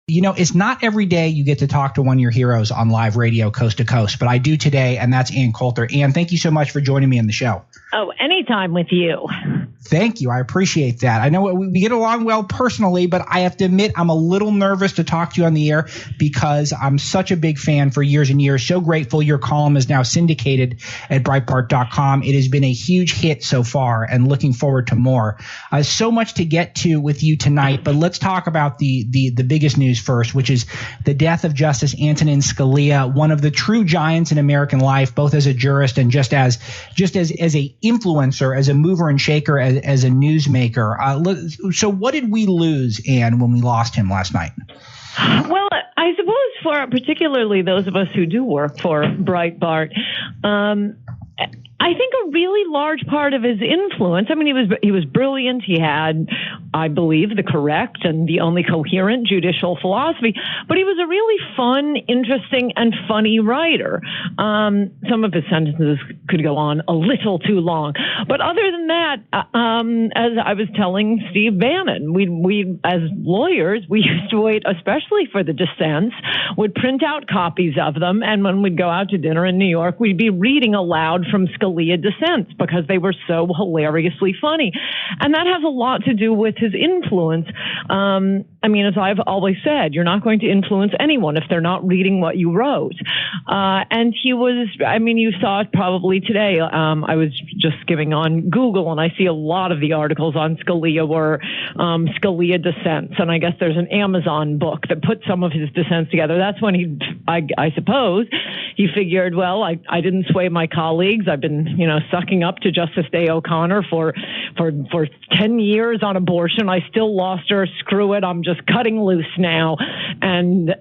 It's not every day you get to talk to one of your heroes on live radio coast to coast, but I do today, and that's Ann Coulter. Ann, thank you so much for joining me on the show. Oh, anytime with you. Thank you. I appreciate that. I know we get along well personally, but I have to admit I'm a little nervous to talk to you on the air because I'm such a big fan for years and years. So grateful your column is now syndicated at Breitbart.com. It has been a huge hit so far and looking forward to more. So much to get to with you tonight, but let's talk about the biggest news first, which is the death of Justice Antonin Scalia, one of the true giants in American life, both as a jurist and just as a influencer, as a mover and shaker, as a newsmaker. So what did we lose, Ann, when we lost him last night? Well, I suppose for particularly those of us who do work for Breitbart, I think a really large part of his influence, I mean, he was brilliant. He had, I believe, the correct and the only coherent judicial philosophy, but he was a really fun, interesting, and funny writer. Some of his sentences could go on a little too long. But other than that, as I was telling Steve Bannon, we as lawyers, we used to wait, especially for the dissents, would print out copies of them, and when we'd go out to dinner in New York, we'd be reading aloud from Scalia dissents because they were so hilariously funny. And that has a lot to do with his influence. I mean, as I've always said, you're not going to influence anyone if they're not reading what you wrote. And he was, I mean, you saw it probably today. I was just skimming on Google and I see a lot of the articles on Scalia were Scalia dissents. And I guess there's an Amazon book that put some of his dissents together. That's when I suppose he figured, well, I didn't sway my colleagues. I've been, sucking up to Justice Day O'Connor for 10 years on abortion. I still lost her. Screw it. I'm just cutting loose now and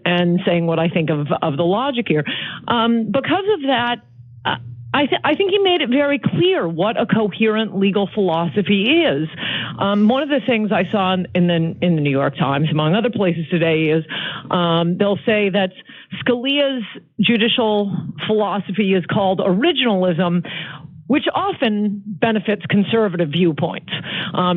saying what I think of the logic here. Because of that, I think he made it very clear what a coherent legal philosophy is. One of the things I saw in the New York Times, among other places today, is they'll say that Scalia's judicial philosophy is called originalism, which often benefits conservative viewpoints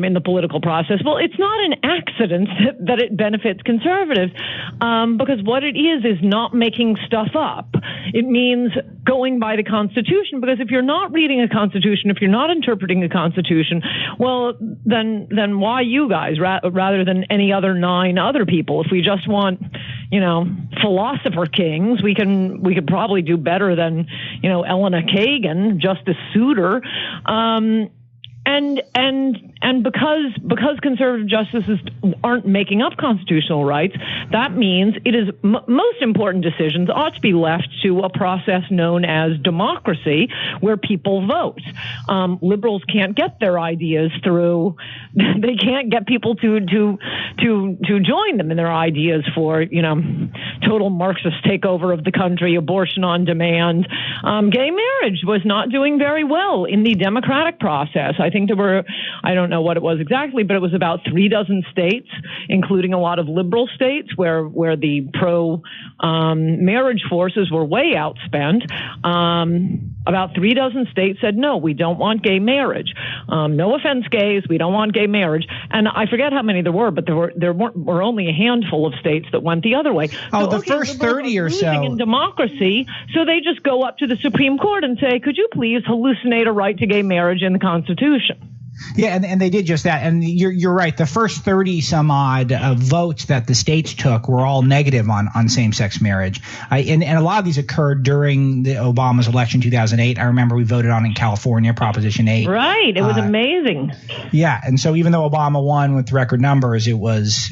in the political process. Well, it's not an accident that it benefits conservatives because what it is not making stuff up. It means going by the Constitution, because if you're not reading a Constitution, if you're not interpreting a Constitution, well, then why you guys rather than any other 9 other people? If we just want, philosopher kings, we could probably do better than, Elena Kagan, Justice Souter. And because conservative justices aren't making up constitutional rights, that means it is most important decisions ought to be left to a process known as democracy, where people vote. Liberals can't get their ideas through; they can't get people to join them in their ideas for total Marxist takeover of the country, abortion on demand. Gay marriage was not doing very well in the democratic process. I think there were, I don't know what it was exactly, but it was about 36 states, including a lot of liberal states where the pro marriage forces were way outspent. About 36 states said, no, we don't want gay marriage. No offense, gays, we don't want gay marriage. And I forget how many there were, but there were only a handful of states that went the other way. The first 30 or so. In democracy, so they just go up to the Supreme Court and say, could you please hallucinate a right to gay marriage in the Constitution? Yeah, and they did just that. And you're right. The first 30 some odd votes that the states took were all negative on same-sex marriage. And a lot of these occurred during the Obama's election 2008. I remember we voted on in California, Proposition 8. Right. It was amazing. Yeah. And so even though Obama won with record numbers, it was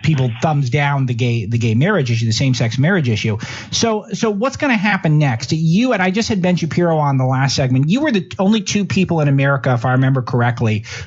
people thumbs down the gay marriage issue, the same-sex marriage issue. So what's going to happen next? You, and I just had Ben Shapiro on the last segment, you were the only 2 people in America, if I remember correctly,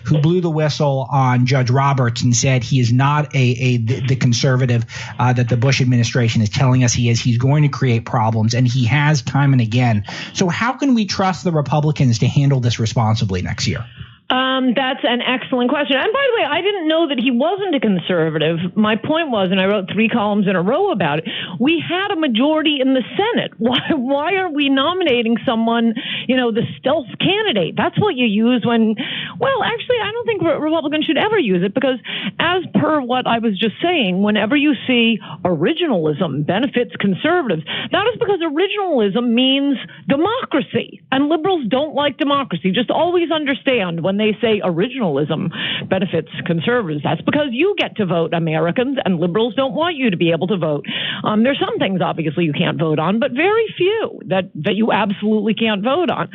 who blew the whistle on Judge Roberts and said he is not the conservative that the Bush administration is telling us he is. He's going to create problems, and he has time and again. So how can we trust the Republicans to handle this responsibly next year? That's an excellent question. And by the way, I didn't know that he wasn't a conservative. My point was, and I wrote 3 columns in a row about it, we had a majority in the Senate. Why are we nominating someone, the stealth candidate? That's what you use when, well, actually, I don't think Republicans should ever use it, because as per what I was just saying, whenever you see originalism benefits conservatives, that is because originalism means democracy, and liberals don't like democracy. Just always understand when they say originalism benefits conservatives, that's because you get to vote, Americans, and liberals don't want you to be able to vote. There's some things obviously you can't vote on, but very few that you absolutely can't vote on.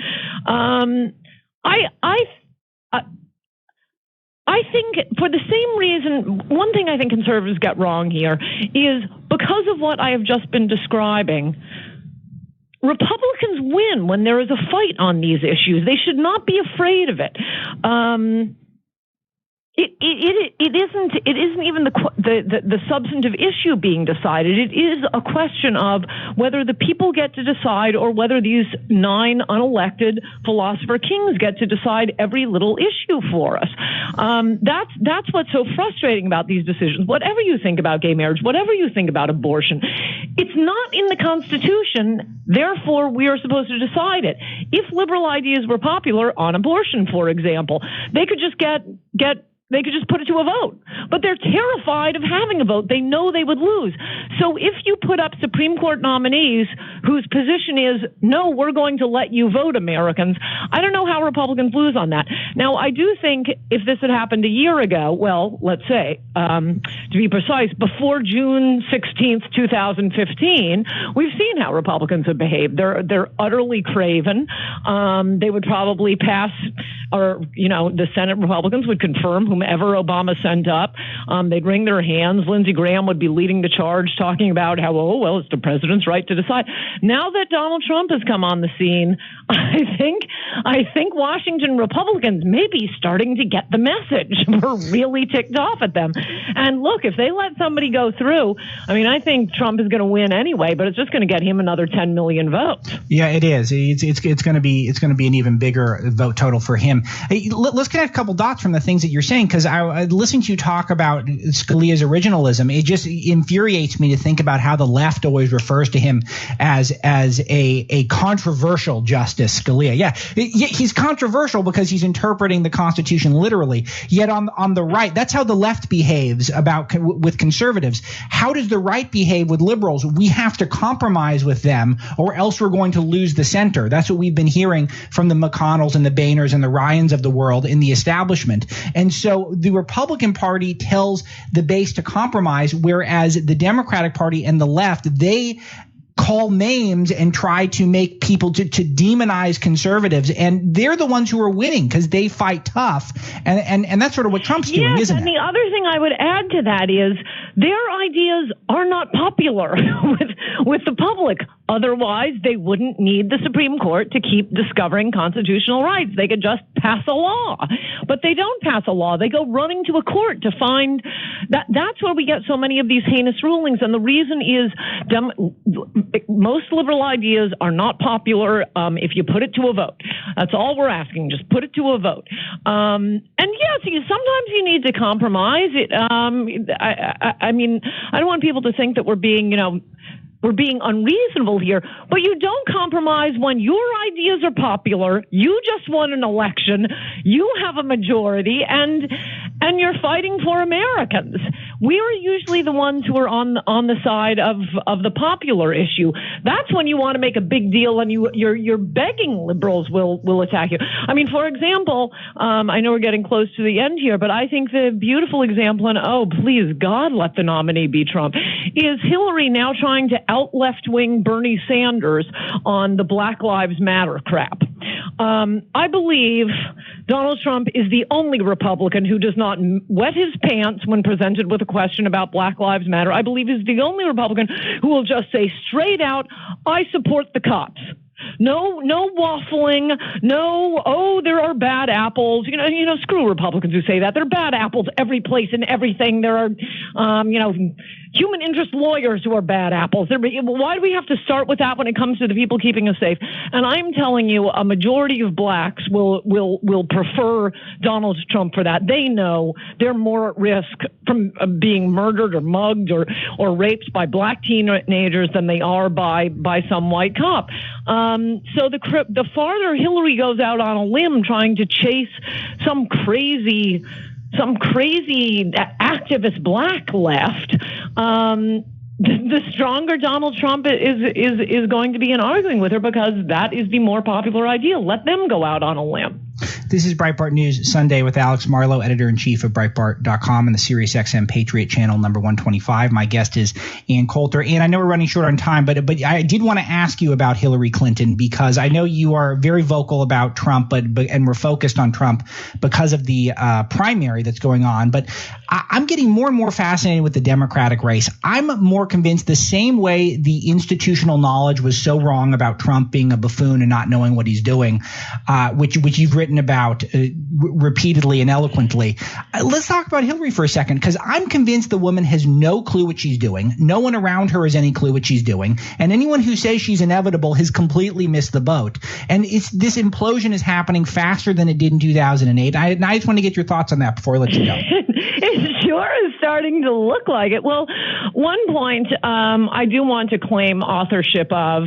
I think for the same reason, one thing I think conservatives get wrong here is because of what I have just been describing, Republicans win when there is a fight on these issues. They should not be afraid of it. It isn't even the substantive issue being decided. It is a question of whether the people get to decide or whether these 9 unelected philosopher kings get to decide every little issue for us. That's what's so frustrating about these decisions. Whatever you think about gay marriage, whatever you think about abortion, it's not in the Constitution. Therefore, we are supposed to decide it. If liberal ideas were popular on abortion, for example, they could just they could just put it to a vote. But they're terrified of having a vote. They know they would lose. So if you put up Supreme Court nominees whose position is, no, we're going to let you vote, Americans, I don't know how Republicans lose on that. Now, I do think if this had happened a year ago, well, let's say, to be precise, before June 16th, 2015, we've seen how Republicans have behaved. They're utterly craven. They would probably pass, or, the Senate Republicans would confirm whomever Obama sent up. They'd wring their hands. Lindsey Graham would be leading the charge, talking about how, it's the president's right to decide. Now that Donald Trump has come on the scene, I think Washington Republicans may be starting to get the message. We're really ticked off at them. And look, if they let somebody go through, I think Trump is going to win anyway, but it's just going to get him another 10 million votes. Yeah, it is. It's going to be an even bigger vote total for him. Hey, let's connect a couple dots from the things that you're saying, because I listening to you talk about Scalia's originalism, it just infuriates me to think about how the left always refers to him as a controversial justice, Scalia. Yeah, he's controversial because he's interpreting the Constitution literally. Yet on the right, that's how the left behaves with conservatives. How does the right behave with liberals? We have to compromise with them, or else we're going to lose the center. That's what we've been hearing from the McConnells and the Boehners and the Ryans of the world in the establishment. And so the Republican Party tells the base to compromise, whereas the Democratic Party and the left, they call names and try to make people to demonize conservatives, and they're the ones who are winning because they fight tough, and that's sort of what Trump's doing, isn't it? And the other thing I would add to that is their ideas are not popular with the public. Otherwise, they wouldn't need the Supreme Court to keep discovering constitutional rights. They could just pass a law. But they don't pass a law. They go running to a court to find that. That's where we get so many of these heinous rulings. And the reason is most liberal ideas are not popular if you put it to a vote. That's all we're asking. Just put it to a vote. And yes, sometimes you need to compromise. I mean, I don't want people to think that we're being unreasonable here, but you don't compromise when your ideas are popular. You just won an election. You have a majority, and you're fighting for Americans. We are usually the ones who are on the side of the popular issue. That's when you want to make a big deal, and you're begging liberals will attack you. I mean, for example, I know we're getting close to the end here, but I think the beautiful example, and please God, let the nominee be Trump, is Hillary now trying to out left-wing Bernie Sanders on the Black Lives Matter crap. I believe Donald Trump is the only Republican who does not wet his pants when presented with a question about Black Lives Matter. I believe he's the only Republican who will just say straight out, I support the cops. No waffling. No, there are bad apples. Screw Republicans who say that. There are bad apples every place and everything. There are, human interest lawyers who are bad apples. Why do we have to start with that when it comes to the people keeping us safe? And I'm telling you, a majority of blacks will prefer Donald Trump for that. They know they're more at risk from being murdered or mugged or raped by black teenagers than they are by some white cop. So the farther Hillary goes out on a limb trying to chase some crazy activist black left, the stronger Donald Trump is going to be in arguing with her, because that is the more popular idea. Let them go out on a limb. This is Breitbart News Sunday with Alex Marlow, editor-in-chief of Breitbart.com and the SiriusXM Patriot Channel number 125. My guest is Ann Coulter. And I know we're running short on time, but I did want to ask you about Hillary Clinton, because I know you are very vocal about Trump, and we're focused on Trump because of the primary that's going on. But I'm getting more and more fascinated with the Democratic race. I'm more convinced the same way the institutional knowledge was so wrong about Trump being a buffoon and not knowing what he's doing, which you've written about repeatedly and eloquently. Let's talk about Hillary for a second, because I'm convinced the woman has no clue what she's doing. No one around her has any clue what she's doing. And anyone who says she's inevitable has completely missed the boat. And this implosion is happening faster than it did in 2008. I just want to get your thoughts on that before I let you go. It sure is starting to look like it. Well, one point I do want to claim authorship of.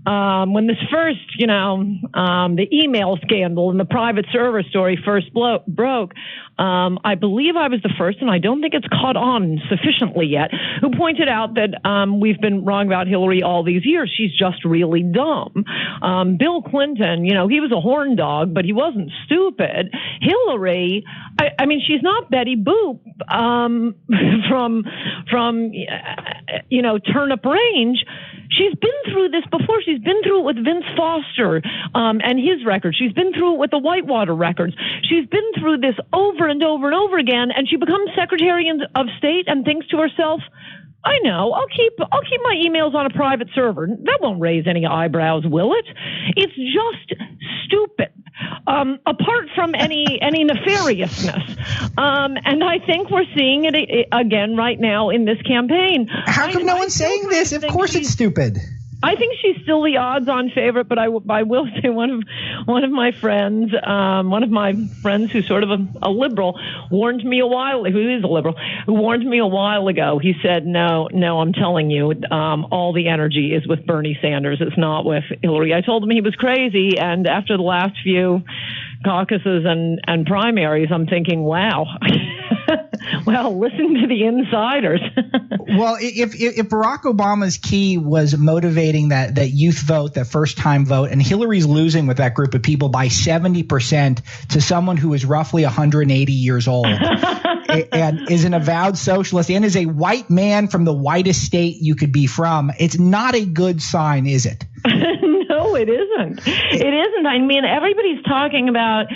When this first, the email scandal and the private server story first broke, I believe I was the first, and I don't think it's caught on sufficiently yet, who pointed out that we've been wrong about Hillary all these years. She's just really dumb. Bill Clinton, he was a horn dog, but he wasn't stupid. Hillary, I mean, she's not Betty Boop from Turnip Range. She's been through this before. She's been through it with Vince Foster and his records. She's been through it with the Whitewater records. She's been through this over and over and over again, and she becomes Secretary of State and thinks to herself, I know, I'll keep my emails on a private server. That won't raise any eyebrows, will it? It's just stupid. Apart from any nefariousness. And I think we're seeing it again right now in this campaign. How come no one's saying this? Of course it's stupid. I think she's still the odds-on favorite, but I will say one of my friends who's sort of a liberal, warned me who warned me a while ago. He said, no, I'm telling you, all the energy is with Bernie Sanders. It's not with Hillary. I told him he was crazy, and after the last few caucuses and primaries, I'm thinking, wow. Well, listen to the insiders. Well, if Barack Obama's key was motivating that youth vote, that first-time vote, and Hillary's losing with that group of people by 70% to someone who is roughly 180 years old and is an avowed socialist and is a white man from the whitest state you could be from, it's not a good sign, is it? No, it isn't. It isn't. I mean, everybody's talking about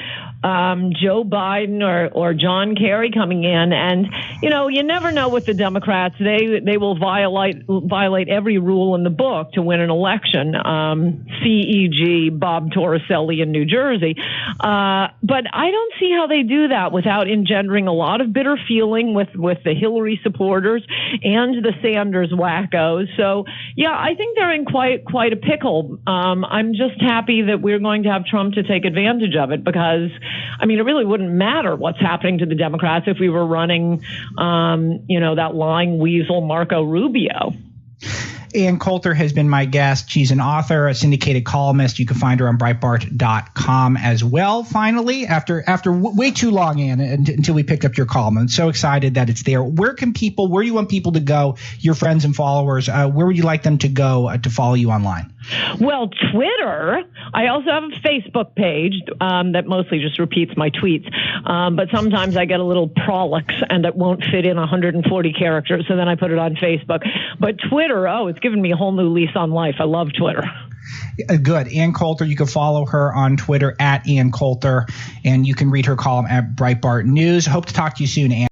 Joe Biden or John Kerry coming in, and you never know with the Democrats. They will violate every rule in the book to win an election. CEG Bob Torricelli in New Jersey, but I don't see how they do that without engendering a lot of bitter feeling with the Hillary supporters and the Sanders wackos. So yeah, I think they're in quite a pickle. I'm just happy that we're going to have Trump to take advantage of it, because I mean, it really wouldn't matter what's happening to the Democrats if we were running, that lying weasel Marco Rubio. Ann Coulter has been my guest. She's an author, a syndicated columnist. You can find her on Breitbart.com as well. Finally, after way too long, Ann, until we picked up your column. I'm so excited that it's there. Where do you want people to go, your friends and followers? Where would you like them to go to follow you online? Well, Twitter. I also have a Facebook page that mostly just repeats my tweets. But sometimes I get a little prolix and it won't fit in 140 characters. So then I put it on Facebook. But Twitter, it's given me a whole new lease on life. I love Twitter. Good. Ann Coulter, you can follow her on Twitter at Ann Coulter, and you can read her column at Breitbart News. Hope to talk to you soon, Ann.